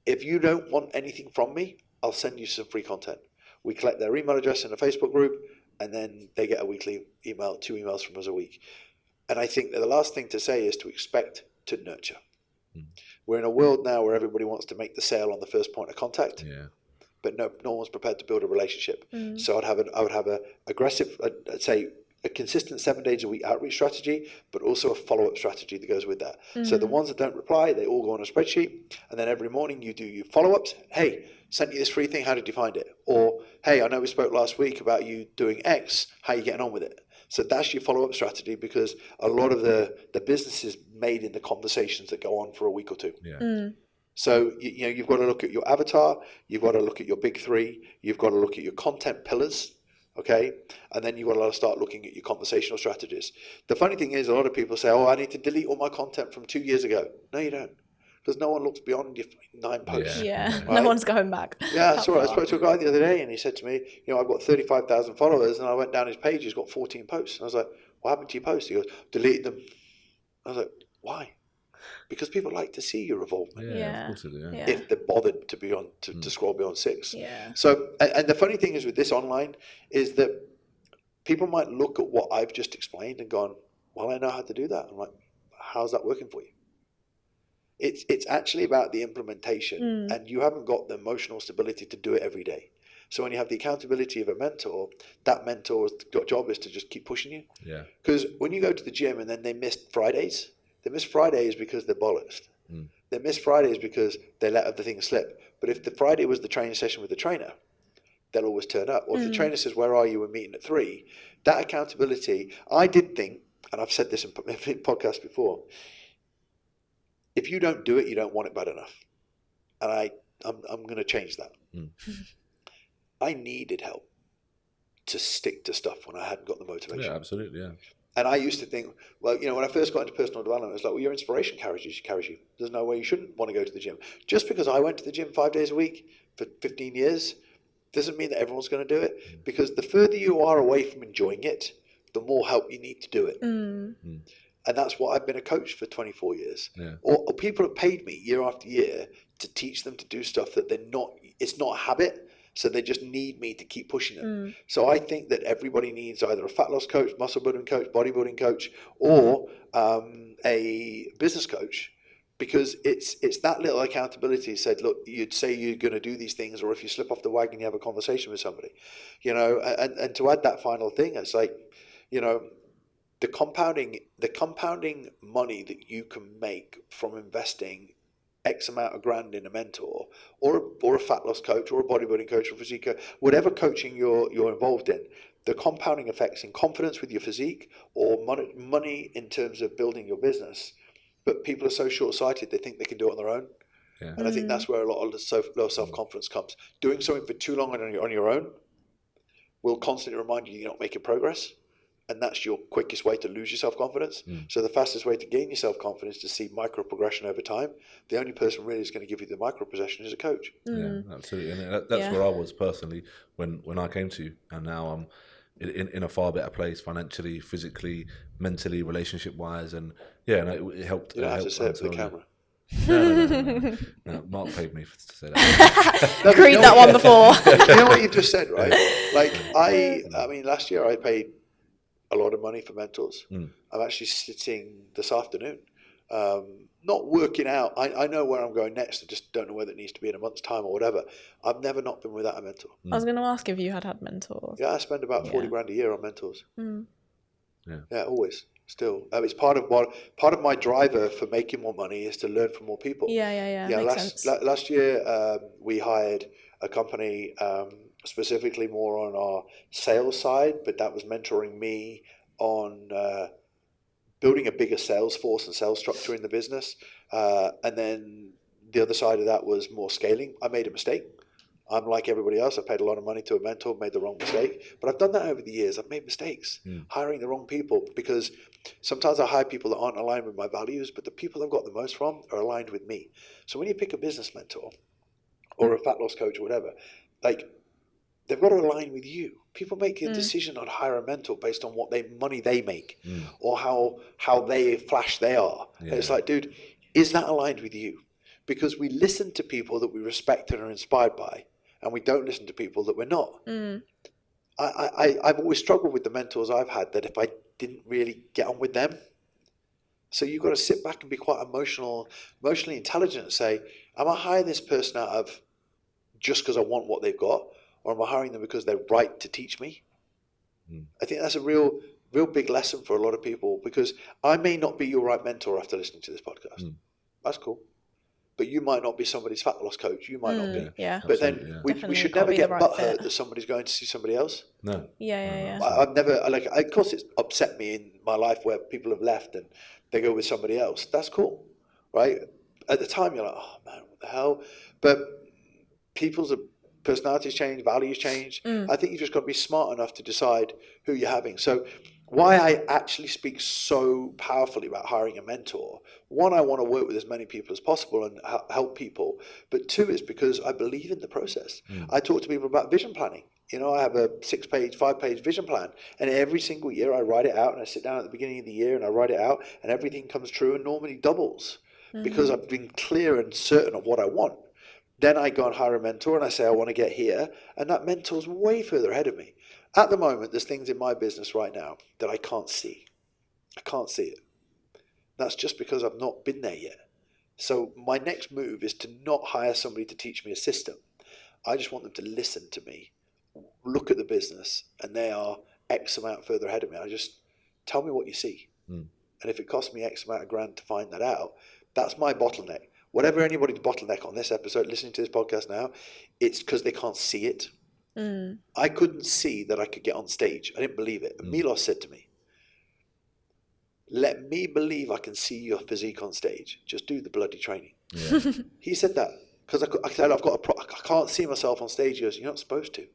If you don't want anything from me, I'll send you some free content. We collect their email address in a Facebook group, and then they get a weekly email, 2 emails from us a week. And I think that the last thing to say is to expect to nurture. We're in a world now where everybody wants to make the sale on the first point of contact. But no one's prepared to build a relationship. So I would have a aggressive, I'd say a consistent 7 days a week outreach strategy, but also a follow-up strategy that goes with that. So the ones that don't reply, they all go on a spreadsheet, and then every morning you do your follow-ups. Hey, sent you this free thing, how did you find it? Or, hey, I know we spoke last week about you doing X, how are you getting on with it? So that's your follow-up strategy, because a lot of the business is made in the conversations that go on for a week or 2. So, you've got to look at your avatar, you've got to look at your big 3, you've got to look at your content pillars, okay? And then you've got to start looking at your conversational strategies. The funny thing is, a lot of people say, oh, I need to delete all my content from 2 years ago. No, you don't. Because no one looks beyond your 9 posts.
Right? No one's going back.
Yeah, that's all right. I spoke to a guy the other day, and he said to me, I've got 35,000 followers, and I went down his page, he's got 14 posts. And I was like, what happened to your posts? He goes, delete them. I was like, why? Because people like to see your involvement.
Of course they do,
if they're bothered to be on to scroll beyond 6.
Yeah.
So, and the funny thing is with this online is that people might look at what I've just explained and gone, well, I know how to do that. I'm like, how's that working for you? It's actually about the implementation, and you haven't got the emotional stability to do it every day. So when you have the accountability of a mentor, that mentor's job is to just keep pushing you. Because when you go to the gym and then they miss Fridays, because they're bollocksed. They miss Fridays because they let other things slip. But if the Friday was the training session with the trainer, they'll always turn up. Or if the trainer says, where are you? We're meeting at 3. That accountability, I did think, and I've said this in podcasts before, if you don't do it, you don't want it bad enough. And I'm going to change that. I needed help to stick to stuff when I hadn't got the motivation.
Yeah, absolutely, yeah.
And I used to think, well, when I first got into personal development, it was like, well, your inspiration carries you. There's no way you shouldn't want to go to the gym. Just because I went to the gym 5 days a week for 15 years Doesn't mean that everyone's going to do it, because the further you are away from enjoying it, the more help you need to do it. And that's what I've been a coach for 24 years.
Yeah.
Or people have paid me year after year to teach them to do stuff that it's not a habit. So they just need me to keep pushing them. So I think that everybody needs either a fat loss coach, muscle building coach, bodybuilding coach, or a business coach, because it's that little accountability. Said, look, you'd say you're going to do these things, or if you slip off the wagon, you have a conversation with somebody, and to add that final thing, it's like, the compounding money that you can make from investing X amount of grand in a mentor, or a fat loss coach, or a bodybuilding coach, or physique coach, whatever coaching you're involved in, the compounding effects in confidence with your physique, or money in terms of building your business. But people are so short-sighted, they think they can do it on their own.
Yeah.
And I think that's where a lot of the low self-confidence comes. Doing something for too long on your own will constantly remind you you're not making progress. And that's your quickest way to lose your self-confidence. So the fastest way to gain your self-confidence is to see micro progression over time. The only person really is going to give you the micro progression is a coach.
Yeah, absolutely. And that's where I was personally when I came to you. And now I'm in a far better place financially, physically, mentally, relationship-wise. And it helped.
You don't have to say it for the camera.
No, Mark paid me to say that.
Agreed that one before.
You know what you've just said, right? Like I mean, last year I paid a lot of money for mentors. I'm actually sitting this afternoon, not working out. I know where I'm going next. I just don't know whether it needs to be in a month's time or whatever. I've never not been without a mentor.
I was going to ask if you had mentors.
Yeah, I spend about 40 grand a year on mentors.
Yeah,
always. Still, it's part of my driver for making more money is to learn from more people.
Yeah. Makes sense.
Last year we hired a company specifically more on our sales side, but that was mentoring me on building a bigger sales force and sales structure in the business. And then the other side of that was more scaling. I made a mistake. I'm like everybody else. I paid a lot of money to a mentor, made the wrong mistake. But I've done that over the years. I've made mistakes hiring the wrong people, because sometimes I hire people that aren't aligned with my values, but the people I've got the most from are aligned with me. So when you pick a business mentor or a fat loss coach or whatever, like, they've got to align with you. People make a decision on hire a mentor based on what money they make or how they flash they are. Yeah. It's like, dude, is that aligned with you? Because we listen to people that we respect and are inspired by, and we don't listen to people that we're not. I've always struggled with the mentors I've had, that if I didn't really get on with them. So you've got to sit back and be quite emotionally intelligent and say, am I hiring this person out of just because I want what they've got? Or am I hiring them because they're right to teach me? I think that's a real big lesson for a lot of people, because I may not be your right mentor after listening to this podcast. That's cool. But you might not be somebody's fat loss coach. You might not be.
Yeah.
But then we should never get butthurt that somebody's going to see somebody else.
No.
Yeah.
I've never, of course it's upset me in my life where people have left and they go with somebody else. That's cool, right? At the time you're like, oh man, what the hell? But people's personalities change, values change. I think you've just got to be smart enough to decide who you're having. So why I actually speak so powerfully about hiring a mentor, one, I want to work with as many people as possible and help people. But two, is because I believe in the process. I talk to people about vision planning. I have a 6-page, 5-page vision plan, and every single year I write it out, and I sit down at the beginning of the year and I write it out, and everything comes true and normally doubles because I've been clear and certain of what I want. Then I go and hire a mentor and I say, I want to get here. And that mentor's way further ahead of me. At the moment, there's things in my business right now that I can't see. I can't see it. That's just because I've not been there yet. So my next move is to not hire somebody to teach me a system. I just want them to listen to me, look at the business, and they are X amount further ahead of me. I just tell me what you see. And if it costs me X amount of grand to find that out, that's my bottleneck. Whatever anybody's bottleneck on this episode, listening to this podcast now, it's because they can't see it. I couldn't see that I could get on stage. I didn't believe it. And Milos said to me, let me believe I can see your physique on stage. Just do the bloody training. Yeah. He said that because I said, I can't see myself on stage. He goes, you're not supposed to.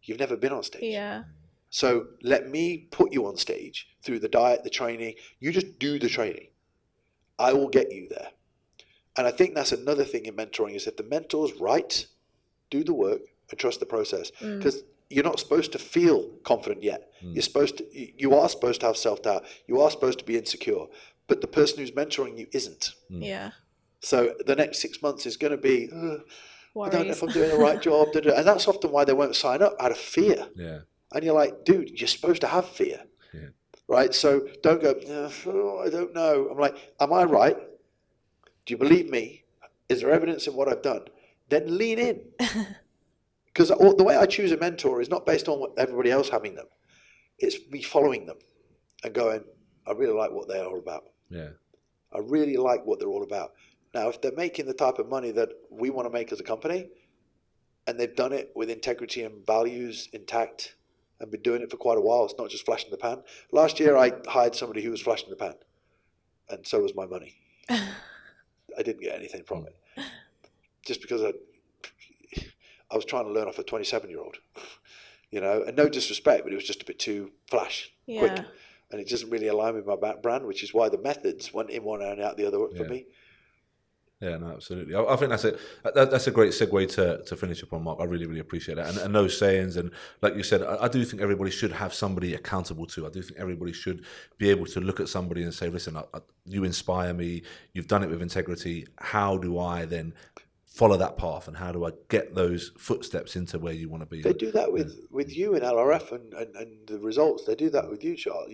You've never been on stage.
Yeah.
So let me put you on stage through the diet, the training. You just do the training. I will get you there. And I think that's another thing in mentoring, is if the mentor's right, do the work, and trust the process, because you're not supposed to feel confident yet. You are supposed to have self-doubt. You are supposed to be insecure, but the person who's mentoring you isn't.
Yeah.
So the next 6 months is going to be, I don't know
Worries.
if I'm doing the right job. And that's often why they won't sign up, out of fear.
Yeah.
And you're like, dude, you're supposed to have fear.
Yeah.
Right? So don't go, I don't know. I'm like, am I right? Do you believe me? Is there evidence in what I've done? Then lean in. Because the way I choose a mentor is not based on what everybody else having them. It's me following them and going, I really like what they're all about.
Yeah.
I really like what they're all about. Now, if they're making the type of money that we want to make as a company, and they've done it with integrity and values intact, and been doing it for quite a while, it's not just flash in the pan. Last year, I hired somebody who was flash in the pan, and so was my money. I didn't get anything from it, just because I was trying to learn off a 27-year-old, and no disrespect, but it was just a bit too flash, quick, and it doesn't really align with my brand, which is why the methods went in one and out the other for me.
Yeah, no, absolutely. I think that's a great segue to finish upon, Mark. I really, really appreciate that. And those sayings, and like you said, I do think everybody should have somebody accountable to. I do think everybody should be able to look at somebody and say, listen, you inspire me. You've done it with integrity. How do I then follow that path, and how do I get those footsteps into where you want to be?
They do that with you in LRF and the results. They do that with you, Charles.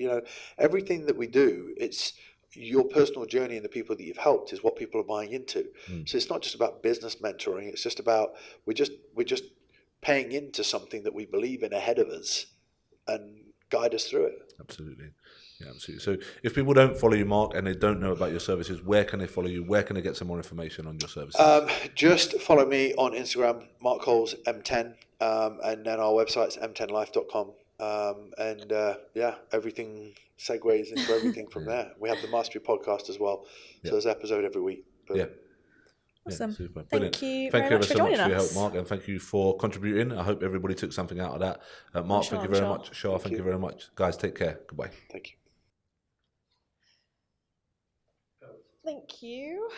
Everything that we do, it's your personal journey and the people that you've helped is what people are buying into. So it's not just about business mentoring. It's just about we're just paying into something that we believe in ahead of us and guide us through it.
Absolutely. Yeah, absolutely. So if people don't follow you, Mark, and they don't know about your services, where can they follow you? Where can they get some more information on your services?
Just follow me on Instagram, Mark Coles M10, and then our website's m10life.com. Everything segues into everything from there. We have the Mastery podcast as well, so there's an episode every week.
Awesome.
Yeah, super.
Thank you
Thank
very
you
much for
so much
joining
for your help,
us.
Mark, and thank you for contributing. I hope everybody took something out of that. Mark, thank you very much. Shah, thank you very much. Guys, take care. Goodbye.
Thank you.
Thank you.